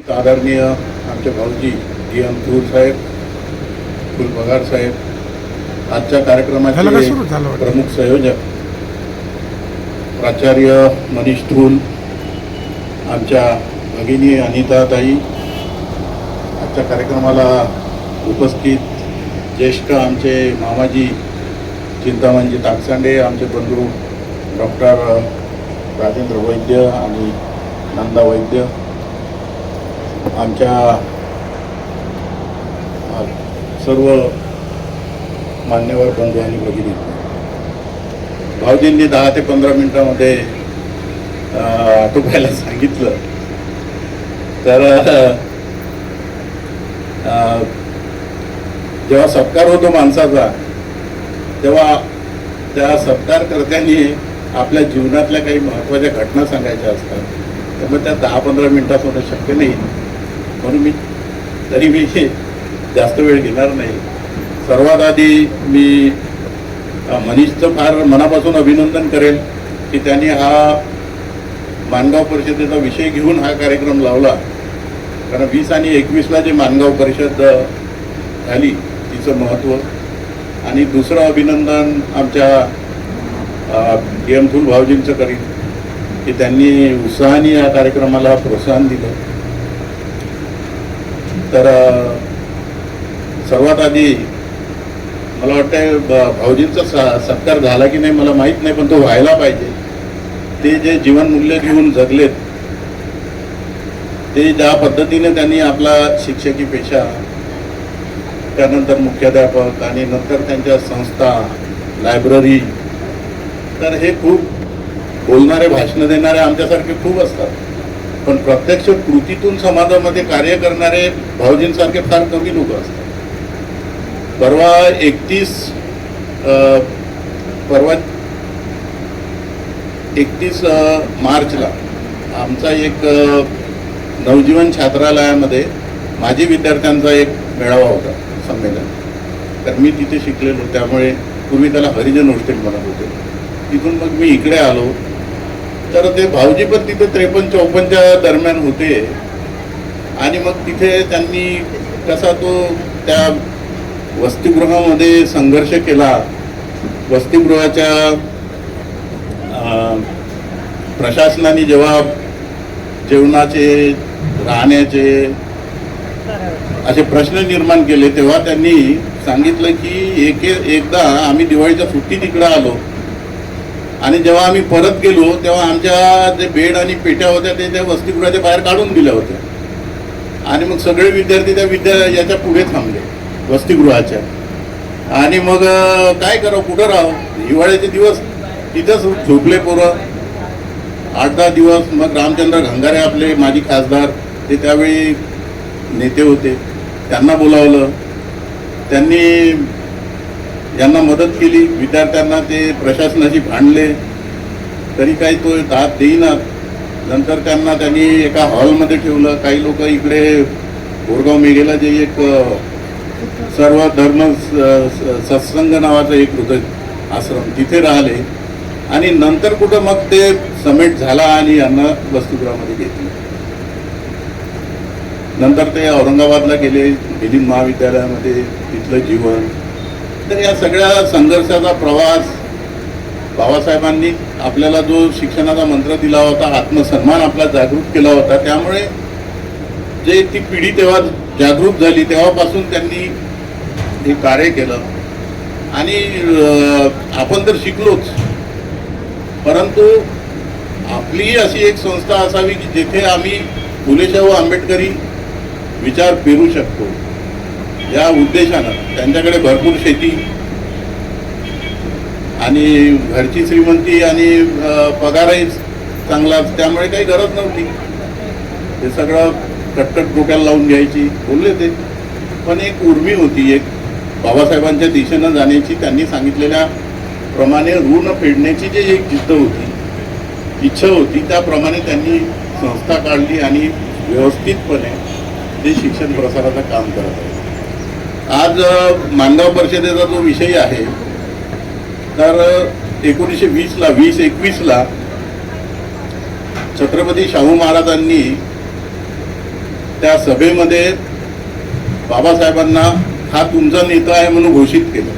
आदरणीय आमचे भाऊजी डी.एम. थूर साहेब, फुलपगार साहेब, आजच्या कार्यक्रमाचे प्रमुख संयोजक प्राचार्य मनीष थूल, आमच्या भगिनी अनिताताई, आजच्या कार्यक्रमाला उपस्थित ज्येष्ठ आमचे मामाजी चिंतामणजी ताकसांडे, आमचे बंधू डॉक्टर राजेंद्र वैद्य आणि नंदा वैद्य, आमच्या सर्व मान्यवर बंधू आणि भगिनी. भाऊजींनी 10 ते 15 मिनिटांमध्ये आटोपायला सांगितलं, तर जेव्हा सत्कार होतो माणसाचा तेव्हा त्या सत्कारकर्त्यांनी आपल्या जीवनातल्या काही महत्त्वाच्या घटना सांगायच्या असतात, त्यामुळे त्या 10-15 मिनिटात होणं शक्य नाही. म्हणून मी जास्त वेळ घेणार नाही. सर्वात आधी मी मनीषचं फार मनापासून अभिनंदन करेल की त्यांनी हा माणगाव परिषदेचा विषय घेऊन हा कार्यक्रम लावला. कारण 20 आणि 21ला जे माणगाव परिषद झाली तिचं महत्त्व. आणि दुसरं अभिनंदन आमच्या डी.एम. थूल भाऊजींचं करीन की त्यांनी उत्साहाने या कार्यक्रमाला प्रोत्साहन दिलं. तर सर्वात आधी मला वाटतं भाऊजींचा सत्कार झाला की नाही मला माहीत नाही, पण तो व्हायला पाहिजे. ते जे जीवनमूल्य घेऊन जगलेत, ते ज्या पद्धतीने त्यांनी आपला शिक्षकी पेशा, त्यानंतर मुख्याध्यापक आणि नंतर त्यांच्या संस्था, लायब्ररी, तर हे खूप बोलणारे, भाषणं देणारे आमच्यासारखे खूप असतात, पण प्रत्यक्ष कृतीतून समाजामध्ये कार्य करणारे भाऊजींसारखे फार कमी लोक असतात. परवा 31 मार्चला आमचा एक नवजीवन छात्रालयामध्ये माजी विद्यार्थ्यांचा एक मेळावा होता, संमेलन. तर मी तिथे शिकलेलो, त्यामुळे पूर्वी त्याला हरिजन हॉस्टेल म्हणत होते. तिथून मग मी इकडे आलो, तर ते भाऊजी पण तिथे 53-54च्या दरम्यान होते. आणि मग तिथे त्यांनी कसा तो त्या वसतिगृहामध्ये संघर्ष केला. वसतिगृहाच्या प्रशासनाने जेव्हा जेवणाचे, राहण्याचे असे प्रश्न निर्माण केले, तेव्हा त्यांनी सांगितलं की एकदा आम्ही दिवाळीच्या सुट्टीत इकडे आलो आणि जेव्हा आम्ही परत गेलो तेव्हा आमच्या जे बेड आणि पेट्या होत्या ते त्या वसतिगृहाच्या बाहेर काढून दिल्या होत्या. आणि मग सगळे विद्यार्थी त्या याच्या पुढे थांबले वसतिगृहाच्या. आणि मग काय करावं, कुठं राहावं, हिवाळ्याचे दिवस तिथंच झोपले पोरं 8-10 दिवस. मग रामचंद्र घंगारे आपले माजी खासदार, ते त्यावेळी नेते होते, त्यांना बोलावलं. त्यांनी यांना मदत केली, विद्यार्थ्यांना ते प्रशासनाशी भांडले, तरी काही तो दाद देईना. नंतर त्यांनी एका हॉलमध्ये ठेवलं. काही लोक इकडे गोरगाव मेघेला जे एक सर्व धर्म सत्संग नावाचं एक होतं आश्रम, तिथे राहिले. आणि नंतर कुठं मग ते समेट झाला आणि यांना वसतिगृहामध्ये घेतलं. नंतर ते औरंगाबादला गेले, मिलिंद महाविद्यालयामध्ये, तिथलं जीवन. तर या सगळ्या संघर्षाचा प्रवास, बाबासाहेबांनी आपल्याला जो शिक्षणाचा मंत्र दिला होता, आत्मसन्मान आपला जागृत केला होता, त्यामुळे जे ती पिढी तेव्हा जागृत झाली, तेव्हापासून त्यांनी हे कार्य केलं. आणि आपण तर शिकलोच, परंतु आपली अशी एक संस्था असावी की जिथे आम्ही फुलेशाहू आंबेडकरी विचार पेरू शकतो. या उद्देशानं त्यांच्याकडे भरपूर शेती आणि घरची श्रीमंती आणि पगारही चांगला, त्यामुळे काही गरज नव्हती. हे सगळं कटकट डोक्याला लावून घ्यायची, बोलले ते. पण एक उर्मी होती, एक बाबासाहेबांच्या दिशेनं जाण्याची, त्यांनी सांगितलेल्या प्रमाणे ऋण फेडण्याची जी एक जिद्द होती, इच्छा होती, त्याप्रमाणे त्यांनी संस्था काढली आणि व्यवस्थितपणे ते शिक्षण प्रसाराचं काम करत आहे. आज माणगाव परिषदेचा जो विषय आहे, तर 1920-21ला छत्रपती शाहू महाराजांनी त्या सभेमध्ये बाबासाहेबांना हा तुमचा नेता आहे म्हणून घोषित केलं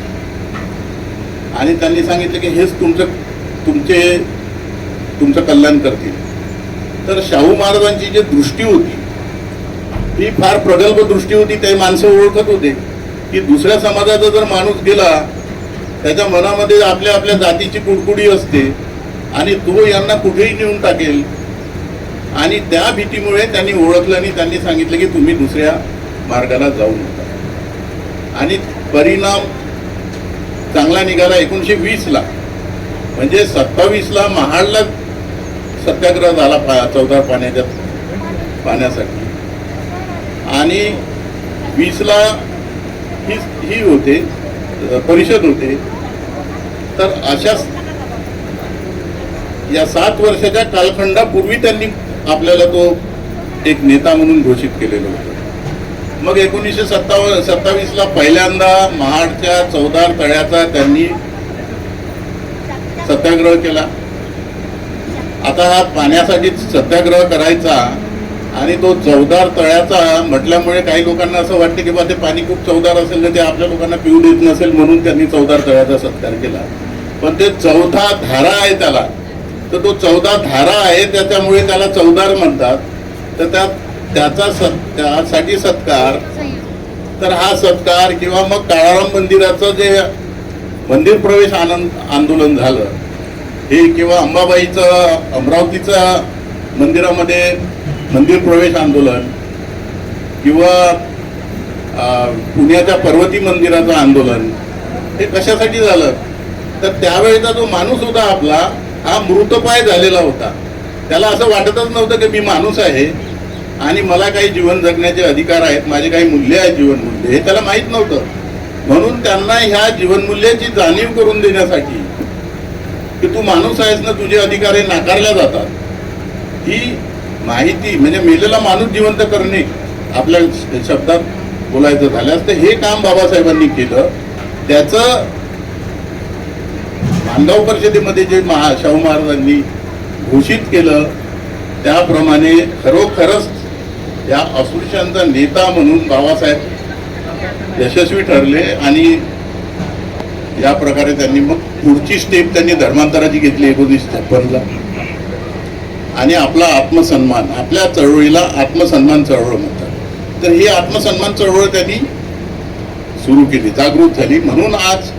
आणि त्यांनी सांगितलं की हेच तुमचं कल्याण करतील. तर शाहू महाराजांची जी दृष्टी होती ही फार प्रगल्भ दृष्टी होती. ते माणसं ओळखत होते की दुसऱ्या समाजाचा जर माणूस गेला त्याच्या मनामध्ये आपल्या आपल्या जातीची कुडकुडी असते आणि तो यांना कुठेही नेऊन टाकेल. आणि त्या भीतीमुळे त्यांनी ओळखलं आणि त्यांनी सांगितलं की तुम्ही दुसऱ्या मार्गाला जाऊ नका. आणि परिणाम चांगला निघाला. 1920ला म्हणजे 27ला महाडला सत्याग्रह झाला चौदार पाण्यासाठी आणि 20ला ही होते परिषद होते. तर अशा या 7 वर्षाच्या कालखंडापूर्वी त्यांनी आपल्याला तो एक नेता म्हणून घोषित केलेलं होतं. मग 1927ला पहिल्यांदा महाडच्या चौदार तळ्याचा त्यांनी सत्याग्रह केला. आता हा पाण्यासाठी सत्याग्रह करायचा आणि तो चौदार तळ्याचा म्हटल्यामुळे काही लोकांना असं वाटतं की बा ते पाणी खूप चौदार असेल ना ते आपल्या लोकांना पिऊ देत नसेल म्हणून त्यांनी चौदार तळ्याचा सत्कार केला. पण ते 14 धारा आहे त्याला, तर तो 14 धारा आहे त्याच्यामुळे त्याला चौदार म्हणतात. तर त्यासाठी सत्कार, तर हा सत्कार किंवा मग काळाराम मंदिराचं जे मंदिर प्रवेश आंदोलन झालं हे किंवा अंबाबाईचं अमरावतीचं मंदिरामध्ये मंदिर प्रवेश आंदोलन किंवा पुण्याच्या पर्वती मंदिराचं आंदोलन हे कशासाठी झालं तर त्यावेळेचा जो माणूस होता आपला हा मृतपाय झालेला होता. त्याला असं वाटतच नव्हतं की मी माणूस आहे आणि मला काही जीवन जगण्याचे अधिकार आहेत, माझे काही मूल्य आहेत, जीवनमूल्य हे त्याला माहीत नव्हतं. म्हणून त्यांना ह्या जीवनमूल्याची जाणीव करून देण्यासाठी की तू माणूस आहेस ना, तुझे अधिकार हे नाकारल्या जातात, ही माहिती म्हणजे मेलेला माणूस जिवंत करणे आपल्या शब्दात बोलायचं झाल्यास तर हे काम बाबासाहेबांनी केलं. त्याचं मानगाव परिषदेमध्ये जे शाहू महाराजांनी घोषित केलं त्याप्रमाणे खरोखरच या अस्पृश्यांचा नेता म्हणून बाबासाहेब यशस्वी ठरले. आणि या प्रकारे त्यांनी मग पुढची स्टेप त्यांनी धर्मांतराची घेतली 1956ला. आणि आपला आत्मसन्मान, आपल्या चळवळीला आत्मसन्मान चळवळ म्हणतात. तर ही आत्मसन्मान चळवळ त्यांनी सुरू केली, जागृत झाली. म्हणून आज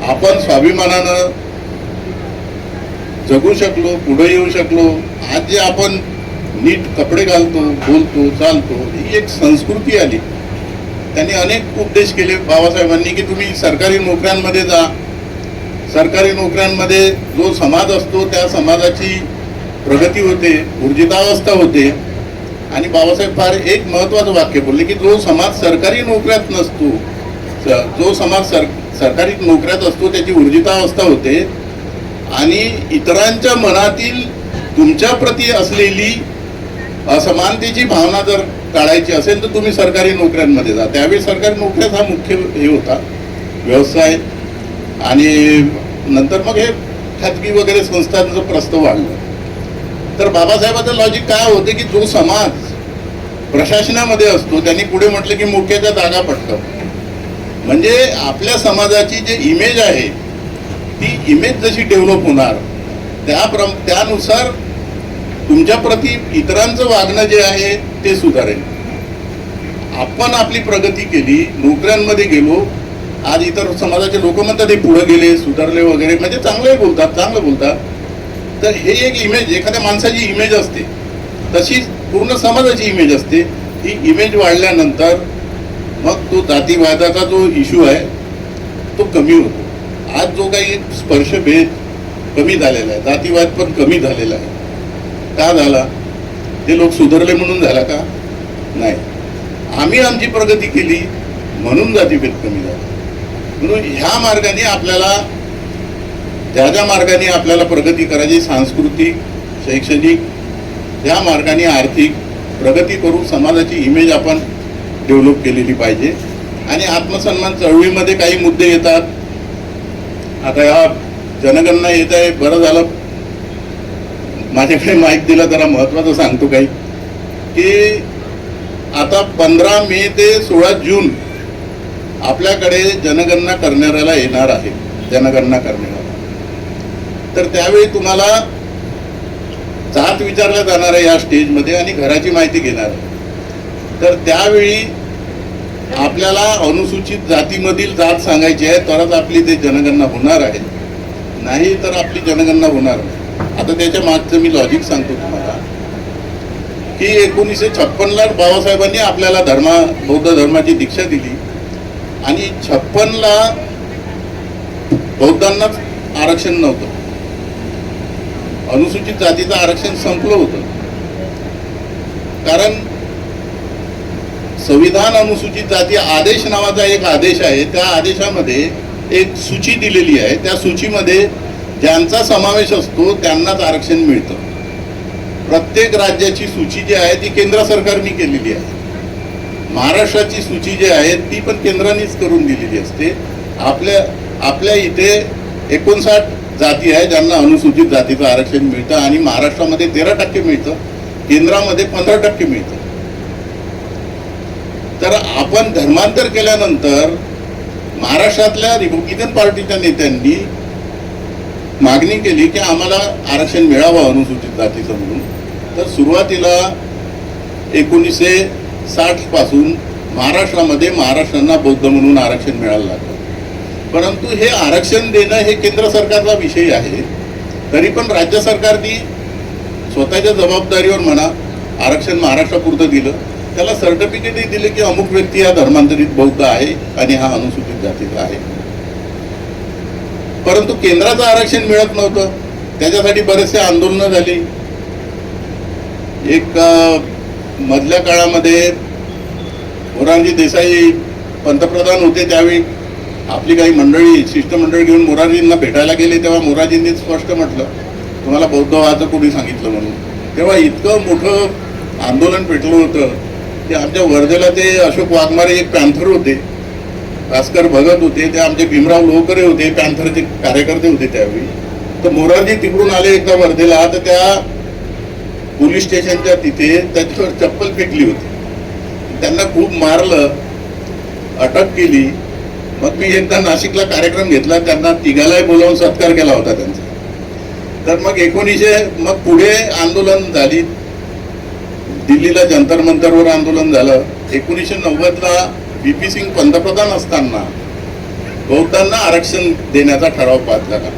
आपण स्वाभिमानानं जगू शकलो, पुढे येऊ शकलो. आज जे आपण नीट कपडे घालतो, बोलतो, चालतो, ही एक संस्कृती आली. त्यांनी अनेक उपदेश केले बाबासाहेबांनी की तुम्ही सरकारी नोकऱ्यांमध्ये जा. सरकारी नोकऱ्यांमध्ये जो समाज असतो त्या समाजाची प्रगती होते, ऊर्जितावस्था होते. आणि बाबासाहेब फार एक महत्वाचं वाक्य बोलले की जो समाज सरकारी नोकऱ्यात नसतो, जो समाज सरकारी नोकऱ्यात असतो त्याची ऊर्जितावस्था होते. आणि इतरांच्या मनातील तुमच्या प्रती असलेली असमानतेची भावना जर काढायची असेल तर तुम्ही सरकारी नोकऱ्यांमध्ये जा. त्यावेळी सरकारी नोकऱ्याच हा मुख्य हे होता व्यवसाय. आणि नंतर मग हे खाजगी वगैरे संस्थांचं प्रस्ताव वाढलं. तर बाबासाहेबांचं लॉजिक काय होते की जो समाज प्रशासनामध्ये असतो त्यांनी पुढे म्हटलं की मुख्याच्या जागा पटकव. म्हणजे आपल्या समाजाची जी इमेज आहे ती इमेज जशी डेव्हलप होणार त्यानुसार तुमच्या प्रती इतरांचं वागणं जे आहे ते सुधारेल. आपण आपली प्रगती केली, नोकऱ्यांमध्ये गेलो. आज इतर समाजाचे लोक म्हणतात हे पुढे गेले, सुधारले वगैरे, म्हणजे चांगलं बोलतात. तर हे एक इमेज, एखाद्या माणसाची इमेज असते तशी पूर्ण समाजाची इमेज असते. ही इमेज वाढल्यानंतर मग तो जातीवादाचा जो इश्यू आहे तो कमी होतो. आज जो काही स्पर्शभेद कमी झालेला आहे, जातीवाद पण कमी झालेला आहे. का झाला? ते लोक सुधारले म्हणून झाला का? नाही, आम्ही आमची प्रगती केली म्हणून जातीभेद कमी झाला. म्हणून ह्या मार्गाने आपल्याला ज्या मार्गाने आपल्याला प्रगती करायची, सांस्कृतिक, शैक्षणिक, या मार्गाने आर्थिक प्रगती करून समाजाची इमेज आपण डेव्हलप केलेली पाहिजे. आणि आत्मसन्मान चळवळीमध्ये काही मुद्दे येतात. आता या जनगणना येत आहे, बरं झालं माझ्याकडे माईक दिला, जरा महत्वाचं सांगतो काही की आता 15 मे ते 16 जून आपल्याकडे जनगणना करणाऱ्याला येणार आहे, जनगणना करणाऱ्याला. तर त्यावेळी तुम्हाला जात विचारल्या जाणार आहे या स्टेजमध्ये आणि घराची माहिती घेणार आहे. तर त्यावेळी आपल्याला अनुसूचित जातीमधील जात सांगायची आहे, तरच आपली ते जनगणना होणार आहे, नाही तर आपली जनगणना होणार नाही. आता त्याच्या मागचं मी लॉजिक सांगतो तुम्हाला की 1956ला बाबासाहेबांनी आपल्याला बौद्ध धर्माची दीक्षा दिली आणि 56ला बौद्धांनाच आरक्षण नव्हतं, अनुसूचित जातीचं आरक्षण संपलं होतं. कारण संविधान अनुसूचित जाती आदेश नावाचा एक आदेश आहे, त्या आदेशामध्ये एक सूची दिलेली आहे. त्या सूचीमध्ये ज्यांचा समावेश असतो त्यांनाच आरक्षण मिळतं. प्रत्येक राज्याची सूची जी आहे ती केंद्र सरकारने केलेली आहे. महाराष्ट्राची सूची जी आहे ती पण केंद्रानेच करून दिलेली असते. आपल्या इथे 59 जाती आहे ज्यांना अनुसूचित जातीचं आरक्षण मिळतं आणि महाराष्ट्रामध्ये 13% मिळतं, केंद्रामध्ये 15% मिळतं. तर आपण धर्मांतर केल्यानंतर महाराष्ट्रातल्या रिपब्लिकन पार्टीच्या नेत्यांनी मागणी केली की आम्हाला आरक्षण मिळावं अनुसूचित जातीचं म्हणून. तर सुरुवातीला 1960 पासून महाराष्ट्रांना बौद्ध म्हणून आरक्षण मिळायला लागलं. परंतु हे आरक्षण देणं हे केंद्र सरकारचा विषय आहे. तरी पण राज्य सरकारने स्वतःच्या जबाबदारीवर म्हणा आरक्षण महाराष्ट्रापुरतं दिलं, त्याला सर्टिफिकेटही दिले की अमुक व्यक्ती हा धर्मांतरित बौद्ध आहे आणि हा अनुसूचित जातीचा आहे. परंतु केंद्राचं आरक्षण मिळत नव्हतं, त्याच्यासाठी बरेचसे आंदोलनं झाली. एक मधल्या काळामध्ये मोरारजी देसाई पंतप्रधान होते, त्यावेळी आपली काही मंडळी शिष्टमंडळ घेऊन मोरारजींना भेटायला गेले, तेव्हा मोरारजींनी स्पष्ट म्हटलं तुम्हाला बौद्ध व्हायचं कोणी सांगितलं म्हणून. तेव्हा इतकं मोठं आंदोलन पेटलं होतं की आमच्या वर्धेला ते अशोक वाघमारे एक पॅन्थर होते, भास्कर भगत होते, ते आमचे भीमराव लोहकरे होते, पॅन्थरचे कार्यकर्ते होते त्यावेळी. तर मोरारजी तिकडून आले एकदा वर्धेला, तर त्या पोलीस स्टेशनच्या तिथे त्याच्यावर चप्पल फेकली होती. त्यांना खूप मारलं, अटक केली. मग मी एकदा नाशिकला कार्यक्रम घेतला, त्यांना तिघालाही बोलावून सत्कार केला होता त्यांचा. तर मग पुढे आंदोलन झाली, दिल्लीला जंतर मंतरवर आंदोलन झालं. 1990ला BP सिंग पंतप्रधान असताना बौद्धांना आरक्षण देण्याचा ठराव पास झाला.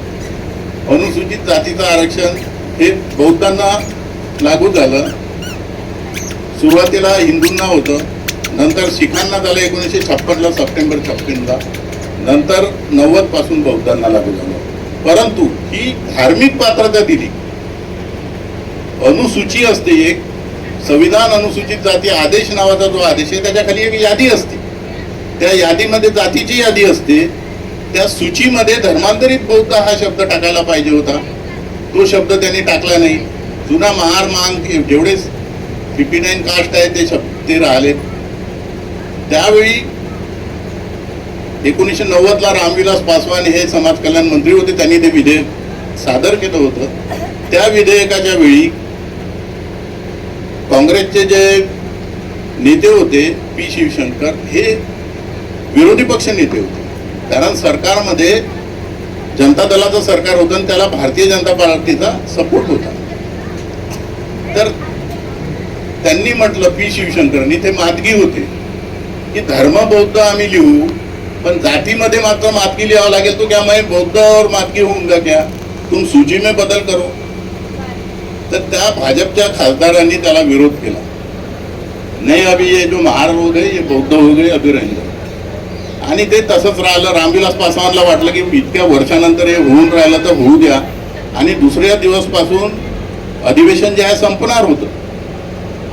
अनुसूचित जातीचं आरक्षण हे बौद्धांना लागू झालं. सुरुवातीला हिंदूंना होतं, नंतर शिखांना झालं 1956ला सप्टेंबर 56ला, नंतर 90 पासून बौद्धांना लागू झालं. परंतु ही धार्मिक पात्रता दिली. अनुसूची असते एक, संविधान अनुसूचित जाती आदेश नावाचा जो आदेश आहे त्याच्या खाली एक यादी असते, त्या यादीमध्ये जातीची यादी असते. त्या सूचीमध्ये धर्मांतरित बौद्ध हा शब्द टाकायला पाहिजे होता, तो शब्द त्यांनी टाकला नाही. जुना महार मांग जेवढे 59 कास्ट आहे ते राहिले. त्यावेळी 1990ला रामविलास पासवान हे समाज कल्याण मंत्री होते, त्यांनी ते विधेयक सादर केलं होतं. त्या विधेयकाच्या वेळी काँग्रेसचे जे नेते होते पी शिवशंकर हे विरोधी पक्ष नेते होते, कारण सरकारमध्ये जनता दलाचं सरकार होतं आणि त्याला भारतीय जनता पार्टीचा सपोर्ट होता. तर त्यांनी म्हटलं, पी शिवशंकरनी, ते मातगी होते, की धर्म बौद्ध आम्ही लिहू पण जातीमध्ये मात्र मातगी लिहावं लागेल. तो क्या मैं बौद्ध और मातगी होऊंगा क्या, तुम सूची में बदल करो. तर त्या भाजपच्या खासदारांनी त्याला विरोध केला. नाही, अभी ये जो महार हो गए ये बौद्ध हो गए, अभी रहेंगे. आणि ते तसंच राहिलं. रामविलास पासवानला वाटलं की इतक्या वर्षानंतर हे होऊन राहिलं तर होऊ द्या, आणि दुसऱ्या दिवसपासून अधिवेशन जे आहे संपणार होतं.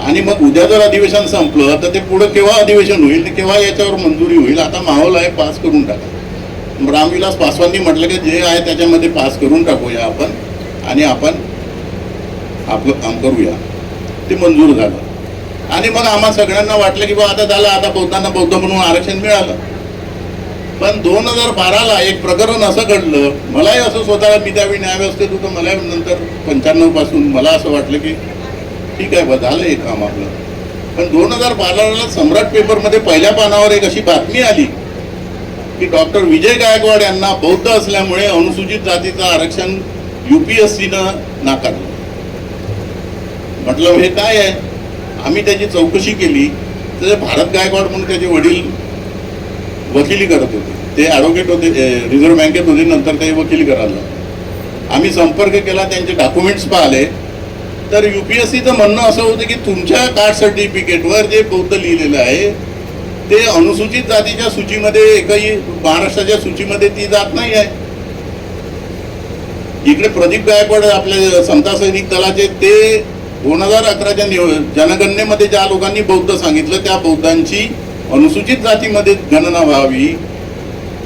आणि मग उद्या जर अधिवेशन संपलं तर ते पुढे केव्हा अधिवेशन होईल, केव्हा याच्यावर मंजुरी होईल. आता माहोल आहे, पास करून टाका. रामविलास पासवाननी म्हटलं की जे आहे त्याच्यामध्ये पास करून टाकूया आपण, आणि आपण आपलं काम करूया. ते मंजूर झालं. आणि मग आम्हा सगळ्यांना वाटलं की बा आता झालं, आता बौद्धांना बौद्ध म्हणून आरक्षण मिळालं. पण 2012ला एक प्रकरण असं घडलं, मलाही असं स्वतःला, मी त्यावेळी न्यायव्यवस्थेत होतो, मला नंतर 95 पासून मला असं वाटलं की ठीक आहे बा, झालं हे काम आपलं. पण 2012ला सम्राट पेपरमध्ये पहिल्या पानावर एक अशी बातमी आली की डॉक्टर विजय गायकवाड यांना बौद्ध असल्यामुळे अनुसूचित जातीचं आरक्षण UPSCनं नाकारलं. म्हटलं हे काय आहे. आम्ही त्याची चौकशी केली तर भारत गायकवाड म्हणून त्याचे वडील वकिली करत होते. ते ॲडव्होकेट होते, रिझर्व्ह बँकेत होते, नंतर ते वकिली करायला. आम्ही संपर्क केला, त्यांचे डॉक्युमेंट्स पाहिले तर UPSCचं म्हणणं असं होतं की तुमच्या कास्ट सर्टिफिकेटवर जे बौद्ध लिहिलेलं आहे ते अनुसूचित जातीच्या सूचीमध्ये एकही महाराष्ट्राच्या सूचीमध्ये ती जात नाही आहे. इकडे प्रदीप गायकवाड आपले समता सैनिक दलाचे ते 2011च्या जनगणनेमध्ये ज्या लोकांनी बौद्ध सांगितलं त्या बौद्धांची अनुसूचित जातीमध्ये गणना व्हावी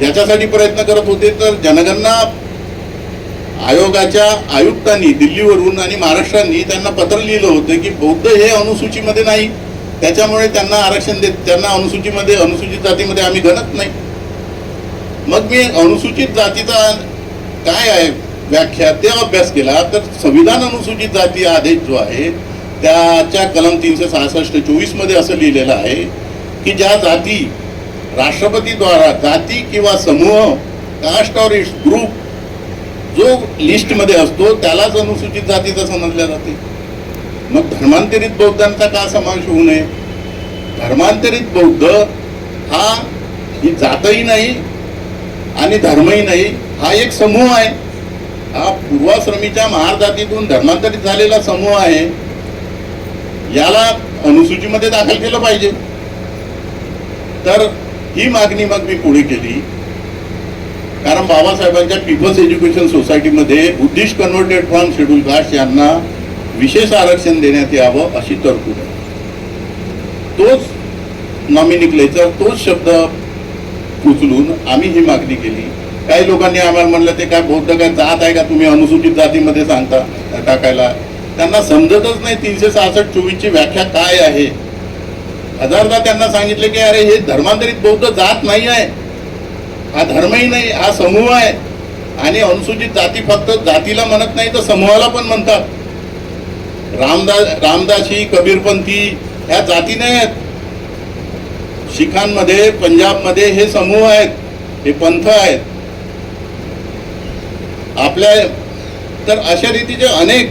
याच्यासाठी प्रयत्न करत होते. तर जनगणना आयोगाच्या आयुक्तांनी दिल्लीवरून आणि महाराष्ट्रांनी त्यांना पत्र लिहिलं होतं की बौद्ध हे अनुसूचीमध्ये नाही, त्याच्यामुळे त्यांना आरक्षण देत, त्यांना अनुसूचित जातीमध्ये आम्ही गणत नाही. मग मी अनुसूचित जातीचा काय आहे व्याख्या ते अभ्यास केला तर संविधान अनुसूचित जाती आदेश जो आहे त्याच्या कलम 366-24 मध्ये असं लिहिलेलं आहे की ज्या जाती राष्ट्रपतीद्वारा जाती किंवा समूह कास्ट और इट्स ग्रुप जो लिस्टमध्ये असतो त्यालाच अनुसूचित जातीचं समजल्या जाते. मग धर्मांतरित बौद्धांचा का समावेश होऊ नये. धर्मांतरित बौद्ध हा ही जातही नाही आणि धर्मही नाही, हा एक समूह आहे. हा पूर्वाश्रमीच्या महार जातीतून धर्मांतरित झालेला समूह आहे. याला अनुसूचीमध्ये दाखल केलं पाहिजे. तर ही मागणी मग मी पुढे केली कारण बाबासाहेबांच्या पीपल्स एज्युकेशन सोसायटीमध्ये Buddhist converted from schedule caste यांना विशेष आरक्षण देण्यात यावं अशी तरतूद आहे. तोच नॉमिनिक्लेचर तोच शब्द उचलून आम्ही ही मागणी केली. काही लोकांनी आम्हाला म्हणलं ते काय बौद्ध काय जात आहे का तुम्ही अनुसूचित जातीमध्ये सांगता टाकायला. त्यांना समजतच नाही 366-24 ची व्याख्या काय आहे. हजारदा त्यांना सांगितले की अरे हे धर्मांतरित बौद्ध जात नाही आहे, हा धर्मही नाही, हा समूह आहे. आणि अनुसूचित जाती फक्त जातीला म्हणत नाही तर समूहाला पण म्हणतात. रामदासी कबीरपंथी ह्या जाती नाही आहेत. शिखांमध्ये पंजाबमध्ये हे समूह आहेत, हे पंथ आहेत आपल्या. तर अशा रीतीचे अनेक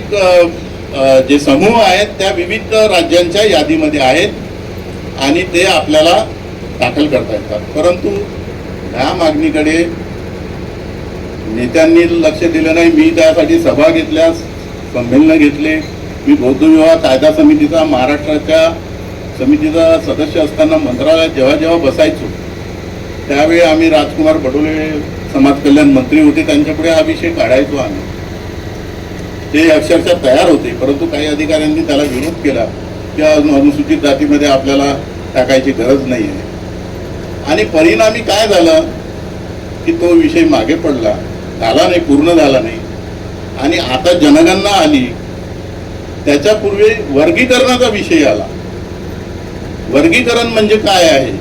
जे समूह आहेत त्या विविध राज्यांच्या यादीमध्ये आहेत आणि ते आपल्याला दाखल करता येतात. परंतु ह्या मागणीकडे नेत्यांनी लक्ष दिलं नाही. मी त्यासाठी सभा घेतल्या, संमेलनं घेतले. मी बौद्ध विवाह कायदा समितीचा महाराष्ट्राच्या समितीचा सदस्य असताना मंत्रालयात जेव्हा जेव्हा बसायचो त्यावेळी आम्ही राजकुमार बडोले समाज कल्याण मंत्री होते, त्यांच्यापुढे हा विषय काढायचो आम्ही. ते अक्षरशः तयार होते, परंतु काही अधिकाऱ्यांनी त्याला विरोध केला की अनुसूचित जातीमध्ये आपल्याला टाकायची गरज नाही आहे. आणि परिणामी काय झालं की तो विषय मागे पडला, झाला नाही, पूर्ण झाला नाही. आणि आता जनगणना आली, त्याच्यापूर्वी वर्गीकरणाचा विषय आला. वर्गीकरण म्हणजे काय आहे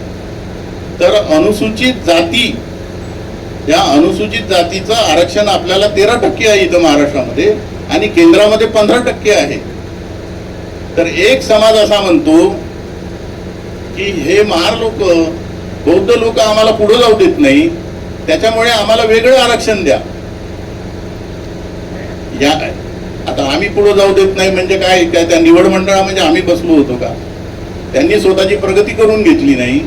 तर अनुसूचित जाती, या अनुसूचित जातीचं आरक्षण आपल्याला 13% आहे इथं महाराष्ट्रामध्ये आणि केंद्रामध्ये 15% आहे. तर एक समाज असा म्हणतो की हे महार लोक, बौद्ध लोक आम्हाला पुढे जाऊ देत नाही, त्याच्यामुळे आम्हाला वेगळं आरक्षण द्या. या आता आम्ही पुढे जाऊ देत नाही म्हणजे काय, काय त्या निवड मंडळामध्ये आम्ही बसलो होतो का. त्यांनी स्वतःची प्रगती करून घेतली नाही,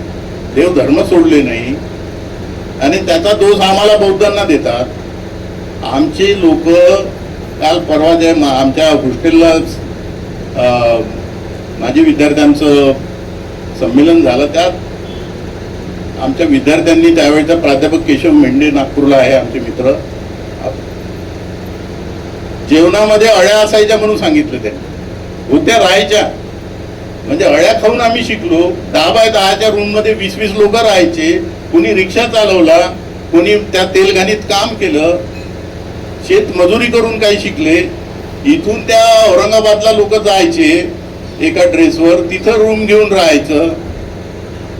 देव धर्म सोडले नाही आणि त्याचा दोष आम्हाला बौद्धांना देतात. आमचे लोक काल परवा जे आमच्या हॉस्टेलला माझे विद्यार्थ्यांचं संमेलन झालं त्यात आमच्या विद्यार्थ्यांनी त्यावेळेचा प्राध्यापक केशव मेंढे नागपूरला आहे आमचे मित्र, जेवणामध्ये अळ्या असायच्या म्हणून सांगितलं. त्यांनी होत्या राहायच्या म्हणजे अळ्या खाऊन आम्ही शिकलो. 10 बाय 10च्या रूममध्ये 20-20 लोक राहायचे. कोणी रिक्षा चालवला, कोणी त्या तेलघाणीत काम केलं, शेत मजुरी करून काही शिकले. इथून त्या औरंगाबादला लोक जायचे एका ड्रेसवर, तिथं रूम घेऊन राहायचं.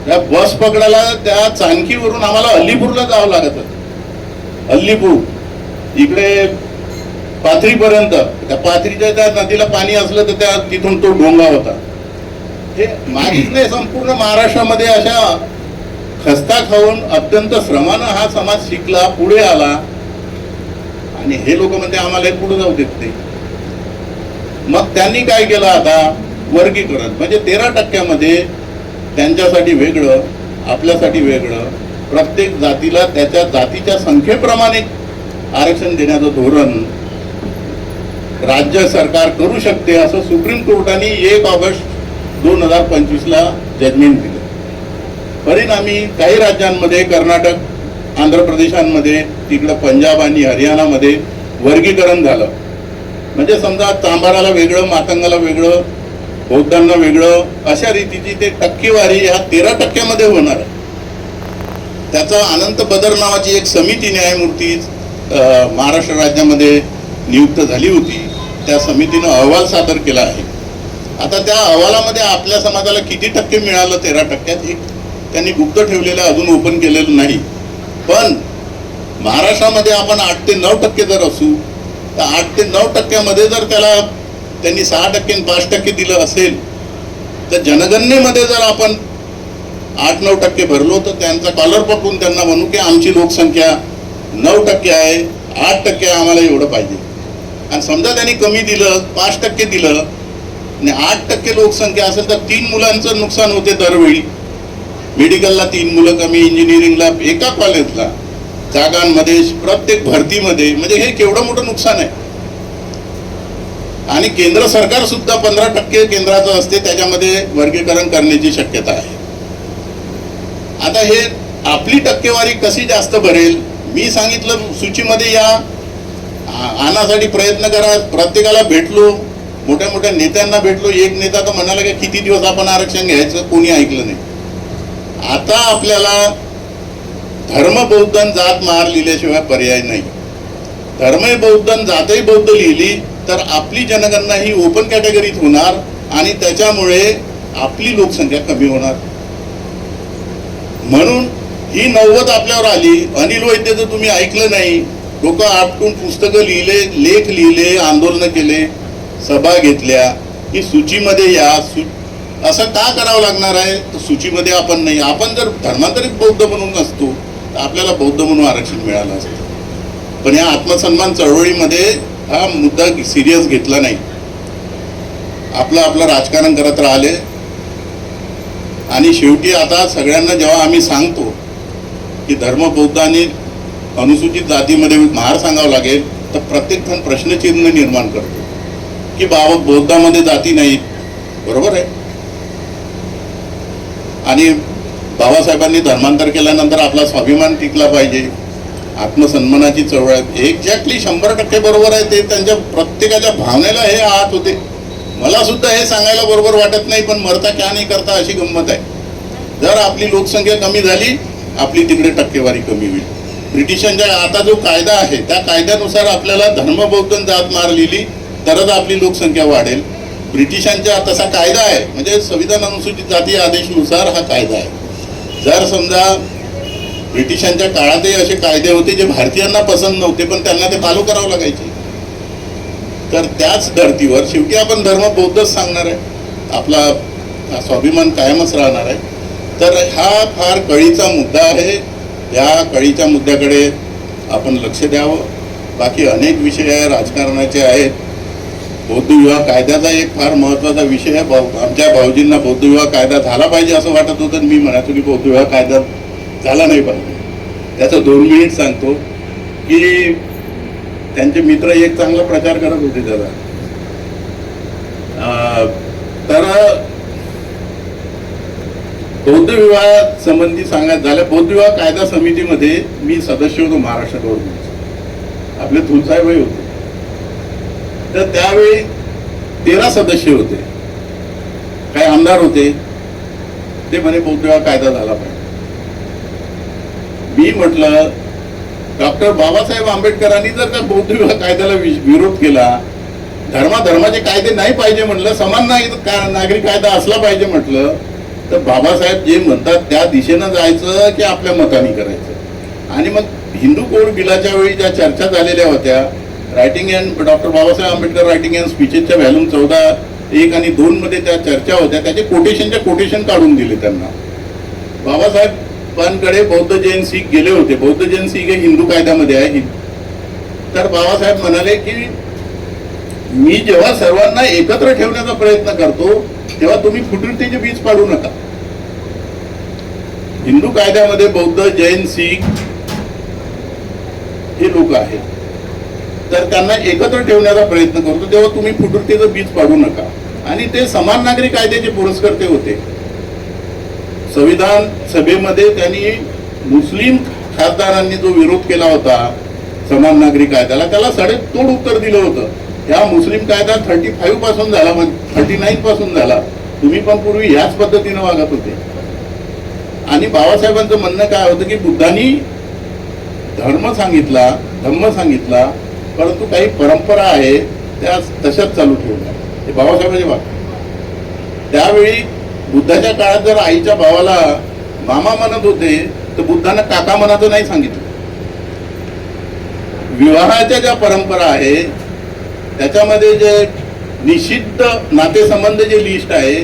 त्या बस पकडायला त्या चांदकीवरून आम्हाला अलीपूरला जावं लागत. अलीपूर इकडे पाथरीपर्यंत, त्या पाथरीच्या त्या नदीला पाणी असलं तर त्या तिथून तो डोंगा होता. हे माझीच नाही, संपूर्ण महाराष्ट्रामध्ये अशा खस्ता खाऊन अत्यंत श्रमानं हा समाज शिकला, पुढे आला, आणि हे लोक म्हणते आम्हाला पुढे जाऊ देत नाही. मग त्यांनी काय केलं आता, वर्गीकरण, म्हणजे 13% त्यांच्यासाठी वेगळं, आपल्यासाठी वेगळं, प्रत्येक जातीला त्याच्या जातीच्या संख्येप्रमाणे आरक्षण देण्याचं धोरण राज्य सरकार करू शकते, असं सुप्रीम कोर्टाने 1 ऑगस्ट 2025 जजमेंट दिलं. परिणामी काही राज्यांमध्ये, कर्नाटक, आंध्र प्रदेशांमध्ये, तिकडं पंजाब आणि हरियाणामध्ये वर्गीकरण झालं. म्हणजे समजा चांभाराला वेगळं, मातंगाला वेगळं, बौद्धांना वेगळं, अशा रीतीची ते टक्केवारी ह्या 13% होणार आहे. त्याचा अनंत बदर नावाची एक समिती न्यायमूर्ती महाराष्ट्र राज्यामध्ये नियुक्त झाली होती. त्या समितीनं अहवाल सादर केला आहे. आता त्या अहवालामध्ये आपल्या समाजाला किती टक्के मिळालं 13%, हे त्यांनी गुप्त ठेवलेलं, अजून ओपन केलेलं नाही. पण महाराष्ट्रामध्ये आपण 8 ते 9% जर असू, तर 8 ते 9% जर त्याला त्यांनी 6% आणि 5% दिलं असेल, तर जनगणनेमध्ये जर आपण 8-9% भरलो, तर त्यांचा कॉलर पकडून त्यांना म्हणू की आमची लोकसंख्या 9% आहे, 8% आम्हाला एवढं पाहिजे. आणि समजा त्यांनी कमी दिलं, 5% दिलं आणि 8% लोकसंख्या असेल, तर 3 मुलांचं नुकसान होते दरवेळी. मेडिकलला 3 मुलं कमी, इंजिनिअरिंगला, एका कॉलेजला, जागांमध्ये, प्रत्येक भरतीमध्ये, म्हणजे हे केवढं मोठं नुकसान आहे. आणि केंद्र सरकार सुद्धा 15% केंद्राचं असते, त्याच्यामध्ये वर्गीकरण करण्याची शक्यता आहे. आता हे आपली टक्केवारी कशी जास्त भरेल, मी सांगितलं सूचीमध्ये या, आणण्यासाठी प्रयत्न करा. प्रत्येकाला भेटलो, मोठ्या मोठ्या नेत्यांना भेटलो. एक नेता तर म्हणाला की किती दिवस आपण आरक्षण घ्यायचं, कोणी ऐकलं नाही. आता आपल्याला धर्म बौद्ध जात महार लिहिल्याशिवाय पर्याय नाही. धर्मही बौद्ध जातही बौद्ध लिहिली तर आपली जनगणना ही ओपन कॅटेगरीत होणार आणि त्याच्यामुळे आपली लोकसंख्या कमी होणार. म्हणून ही 90 आपल्यावर आली. अनिल वैद्यचं तुम्ही ऐकलं नाही. लोक आपटून पुस्तकं लिहिले, लेख लिहिले, आंदोलन केले, सभा घेतल्या की सूचीमध्ये या. असं का करावं लागणार आहे, तर सूचीमध्ये आपण नाही. आपण जर धर्मांतरित बौद्ध म्हणून नसतो तर आपल्याला बौद्ध म्हणून आरक्षण मिळालं असतं. पण या आत्मसन्मान चळवळीमध्ये हा मुद्दा सिरियस घेतला नाही. आपलं राजकारण करत राहिले. आणि शेवटी आता सगळ्यांना जेव्हा आम्ही सांगतो की धर्म बौद्ध आणि अनुसूचित जातीमध्ये महार सांगावं लागेल, तर प्रत्येक जण प्रश्नचिन्ह निर्माण करतो की बाबा बौद्धामध्ये जाती नाहीत. बरोबर आहे. आणि बाबासाहेबांनी धर्मांतर केल्यानंतर आपला स्वाभिमान टिकला पाहिजे. आत्मसन्मानाची चळवळ एक्झॅक्टली 100% बरोबर आहे. ते त्यांच्या प्रत्येकाच्या भावनेला हे आत होते. मला सुद्धा हे सांगायला बरोबर वाटत नाही, पण मरता क्या नाही करता अशी गंमत आहे. जर आपली लोकसंख्या कमी झाली, आपली तिकडे टक्केवारी कमी होईल. ब्रिटिशांच्या आता जो कायदा आहे त्या कायद्यानुसार आपल्याला धर्म बौद्ध जात मार लिहिली तरच आपली लोकसंख्या वाढेल. ब्रिटिशांचा तसा कायदा आहे, म्हणजे संविधान अनुसूचित जाती आदेशनुसार हा कायदा आहे. जर समजा ब्रिटिशांच्या काळातही असे कायदे होते जे भारतीयांना पसंत नव्हते, पण त्यांना ते फॉलो करावं लागायचे, तर त्याच धर्तीवर शेवटी आपण धर्म बौद्धच सांगणार आहे. आपला स्वाभिमान कायमच राहणार आहे. तर हा फार कळीचा मुद्दा आहे. या कळीच्या मुद्द्याकडे आपण लक्ष द्यावं. बाकी अनेक विषय आहे, राजकारणाचे आहेत. बौद्ध विवाह कायद्याचा एक फार महत्त्वाचा विषय आहे. आमच्या भाऊजींना बौद्ध विवाह कायदा झाला पाहिजे असं वाटत होतं. मी म्हणायचो की बौद्ध विवाह कायदा झाला नाही पाहिजे. त्याचं 2 मिनिट सांगतो की त्यांचे मित्र एक चांगला प्रचार करत होते त्याचा. तर बौद्ध विवाह संबंधी सांगायचं झालं, बौद्ध विवाह कायदा समितीमध्ये मी सदस्य होतो महाराष्ट्र गव्हर्नमेंटचे. आपले थुलसाहेबही होते. तर त्यावेळी 13 सदस्य होते. काही आमदार होते. ते म्हणे बौद्ध विवाह कायदा झाला पाहिजे. मी म्हटलं डॉक्टर बाबासाहेब आंबेडकरांनी जर त्या बौद्ध विवाह कायद्याला विरोध केला, धर्माचे कायदे नाही पाहिजे म्हटलं, समान नागरिक कायदा असला पाहिजे म्हटलं, तर बाबासाहेब जे म्हणतात त्या दिशेनं जायचं की आपल्या मताने करायचं. आणि मग हिंदू कोड बिलाच्या वेळी ज्या चर्चा झालेल्या होत्या, writing and doctor Babasaheb Ambedkar writing and स्पीचेसच्या व्हॅल्यूम 14 1 आणि 2 मध्ये त्या चर्चा होत्या, त्याचे कोटेशन काढून दिले त्यांना. बाबासाहेबांकडे बौद्ध जैन शीख गेले होते. बौद्ध जैन शीख हे हिंदू कायद्यामध्ये आहे. तर बाबासाहेब म्हणाले की मी जेव्हा सर्वांना एकत्र ठेवण्याचा प्रयत्न करतो तेव्हा तुम्ही फुटीरतेचे बीज पाडू नका. हिंदू कायद्यामध्ये बौद्ध जैन शीख हे लोक आहेत, तर त्यांना एकत्र ठेवण्याचा प्रयत्न करतो तेव्हा तुम्ही फुटीरतेचं बीज पाडू नका. आणि ते समान नागरी कायद्याचे पुरस्कर्ते होते. संविधान सभेमध्ये त्यांनी मुस्लिम खासदारांनी जो विरोध केला होता समान नागरी कायद्याला, त्याला सडेतोड उत्तर दिलं होतं. या मुस्लिम कायदा 35 पासून झाला, 39 पासून झाला, तुम्ही पण पूर्वी ह्याच पद्धतीने वागत होते. आणि बाबासाहेबांचं म्हणणं काय होतं की बुद्धांनी धर्म सांगितला, धम्म सांगितला, परंतु काही परंपरा आहे त्या तशाच चालू ठेवल्या. हे बाबासाहेबांचे वाक्य. त्यावेळी बुद्धाच्या काळात जर आईच्या भावाला मामा म्हणत होते तर बुद्धांना काका म्हणायचं नाही सांगितलं. विवाहाच्या ज्या परंपरा आहे त्याच्यामध्ये जे निषिद्ध नातेसंबंध जे लिस्ट आहे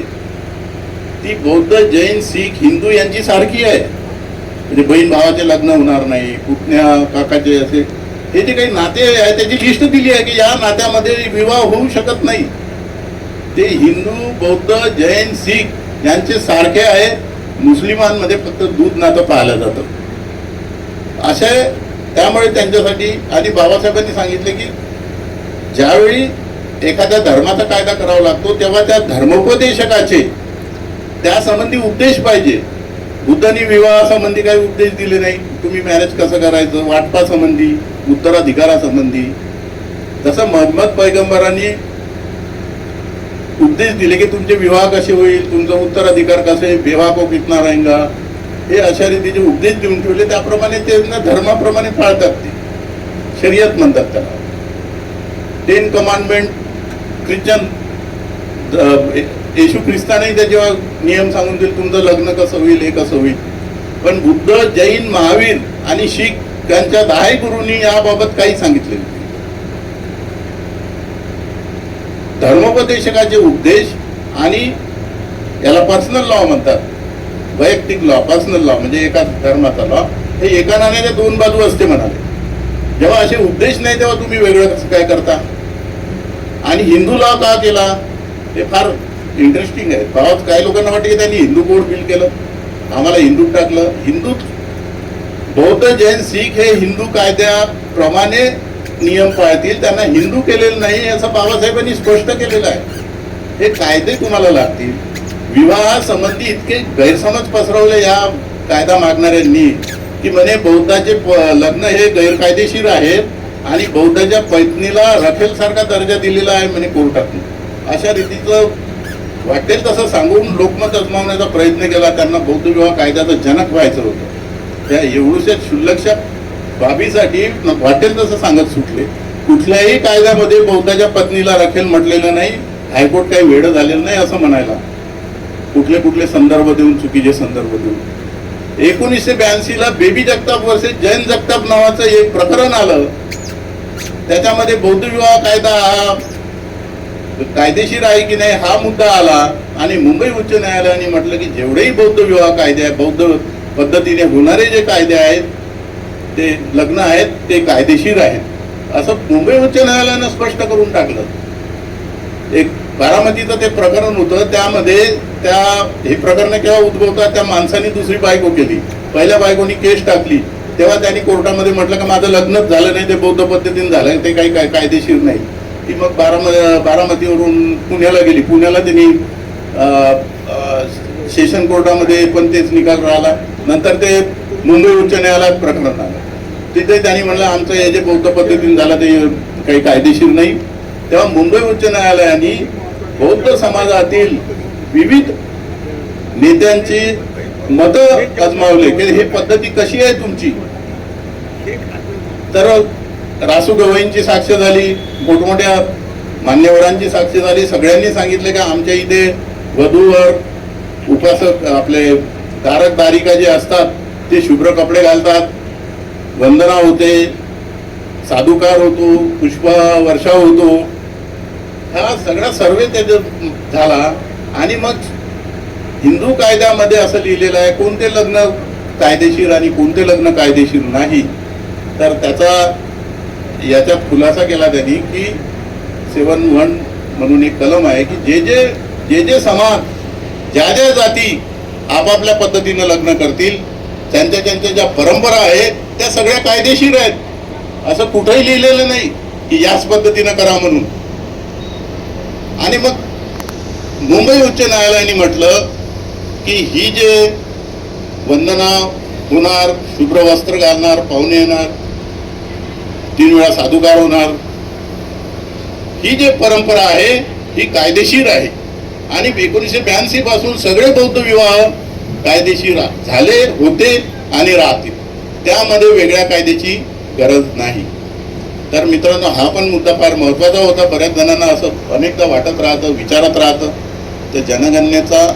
ती बौद्ध जैन शीख हिंदू यांची सारखी आहे. म्हणजे बहीण भावाचे लग्न होणार नाही, पुतण्या काकाचे असे हे जे काही नाते आहे त्याची लिस्ट दिली आहे की या नात्यामध्ये विवाह होऊ शकत नाही. ते हिंदू बौद्ध जैन शीख यांचे सारखे आहे. मुस्लिमांमध्ये फक्त दूध नातं पाहिलं जातं असे. त्यामुळे त्यांच्यासाठी आणि बाबासाहेबांनी सांगितले की ज्यावेळी एखाद्या धर्माचा कायदा करावा लागतो तेव्हा त्या धर्मोपदेशकाचे त्यासंबंधी उपदेश पाहिजे. बुद्धांनी विवाहासंबंधी काही उपदेश दिले नाही. तुम्ही मॅरेज कसं करायचं, वाटपासंबंधी, उत्तराधिकारासंबंधी. तसं महम्मद पैगंबरांनी उपदेश दिले की तुमचे विवाह कसे होईल, तुमचा उत्तराधिकार कसे, विवाह को कितना रहेगा, हे अशा रीतीचे उपदेश देऊन ठेवले. त्याप्रमाणे ते धर्माप्रमाणे पाळतात. ते शरीयत म्हणतात त्याला. 10 कमांडमेंट ख्रिश्चन येशू ख्रिस्ताने त्याचे नियम सांगून दिले, तुमचं लग्न कसं होईल, हे कसं होईल. पण बुद्ध, जैन, महावीर आणि शीख यांच्या 10 गुरूंनी याबाबत काही सांगितले नाही. धर्मोपदेशकाचे उपदेश आणि याला पर्सनल लॉ म्हणतात, वैयक्तिक लॉ. पर्सनल लॉ म्हणजे एका धर्माचा लॉ. हे एका नाण्याच्या 2 बाजू असते म्हणाले. जेव्हा असे उपदेश नाही तेव्हा तुम्ही वेगळं कसं काय करता. आणि हिंदू लॉ का केला हे फार इंटरेस्टिंग आहे. भावात काही लोकांना वाटते की त्यांनी हिंदू कोड बिल केलं, आम्हाला हिंदूत टाकलं. हिंदू बौद्ध जैन शीख हे हिंदू कायद्याप्रमाणे नियम पाळतील, त्यांना हिंदू केलेलं नाही असं बाबासाहेबांनी स्पष्ट केलेलं आहे. हे कायदे तुम्हाला लागतील. विवाहासंबंधी इतके गैरसमज पसरवले या कायदा मागणाऱ्यांनी की म्हणे बौद्धाचे लग्न हे गैरकायदेशीर आहेत आणि बौद्धाच्या पैत्नीला रखेल सारखा दर्जा दिलेला आहे म्हणे कोर्टातून. अशा रीतीचं वाटेल तसं सांगून लोकमत अजमावण्याचा प्रयत्न केला. त्यांना बौद्ध विवाह कायद्याचं जनक व्हायचं होतं. त्या एवढ्याशा क्षुल्लकशा बाबीसाठी वाटेल तसं सांगत सुटले. कुठल्याही कायद्यामध्ये बौद्धाच्या पत्नीला रखेल म्हटलेलं नाही. हायकोर्ट काही वेळ झालेलं नाही असं म्हणायला. कुठले कुठले संदर्भ देऊन, चुकीचे संदर्भ देऊन. 1982 ला बेबी जगताप वर्सेस जैन जगताप नावाचं एक प्रकरण आलं. त्याच्यामध्ये बौद्ध विवाह कायदा हा कायदेशीर आहे की नाही हा मुद्दा आला आणि मुंबई उच्च न्यायालयाने म्हटलं की जेवढेही बौद्ध विवाह कायदे आहे, बौद्ध पद्धतीने होणारे जे कायदे आहेत ते लग्न आहेत ते कायदेशीर आहेत असं मुंबई उच्च न्यायालयानं स्पष्ट करून टाकलं. एक बारामतीचं ते प्रकरण होतं. त्यामध्ये हे प्रकरण केव्हा उद्भवतात, त्या माणसाने दुसरी बायको केली. पहिल्या बायकोनी केस टाकली तेव्हा त्यांनी कोर्टामध्ये म्हटलं की माझं लग्नच झालं नाही, ते बौद्ध पद्धतीने झालं, ते काही कायदेशीर नाही. ती मग बारामतीवरून पुण्याला गेली. पुण्याला त्यांनी सेशन कोर्टामध्ये पण तेच निकाल राहिला. नंतर ते मुंबई उच्च न्यायालयात प्रकरण आलं. तिथे त्यांनी म्हणलं आमचं हे जे बौद्ध पद्धतीने झालं ते काही कायदेशीर नाही. तेव्हा मुंबई उच्च न्यायालयाने बौद्ध समाजातील विविध नेत्यांची मतं अजमावले की हे पद्धती कशी आहे तुमची. तर रासू गवईंची साक्ष झाली, मोठमोठ्या मान्यवरांची साक्ष झाली. सगळ्यांनी सांगितले की आमच्या इथे वधूवर उपासक आपले दारक दारिका जे असतात ते शुभ्र कपडे घालतात, वंदना होते, साधुकार होतो, पुष्प वर्षाव होतो. हा सगळा सर्वे त्याच्यात झाला आणि मग हिंदू कायद्यामध्ये असं लिहिलेलं आहे कोणते लग्न कायदेशीर आणि कोणते लग्न कायदेशीर नाही. तर त्याचा याच्यात खुलासा केला त्यांनी की 7(1) म्हणून एक कलम आहे की जे जे समाज ज्या ज्या जाती आपापल्या पद्धतीनं लग्न करतील त्यांच्या ज्या परंपरा आहेत त्या सगळ्या कायदेशीर आहेत. असं कुठेही लिहिलेलं नाही की याच पद्धतीनं करा म्हणून. आणि मग मुंबई उच्च न्यायालयाने म्हटलं की ही जे वंदना होणार, शुभ्र वस्त्र घालणार, पाहुणे येणार, 3 वेळा साधुकार होणार, ही जे परंपरा आहे ही कायदेशीर आहे. आणि 1982 पासून सगळे बौद्ध विवाह कायदेशीर झाले होते आणि राहतील. त्यामध्ये वेगळ्या कायद्याची गरज नाही. तर मित्रांनो, हा पण मुद्दा फार महत्वाचा होता. बऱ्याच जणांना असं अनेकदा वाटत राहतं, विचारत राहतं. तर जनगणनेचा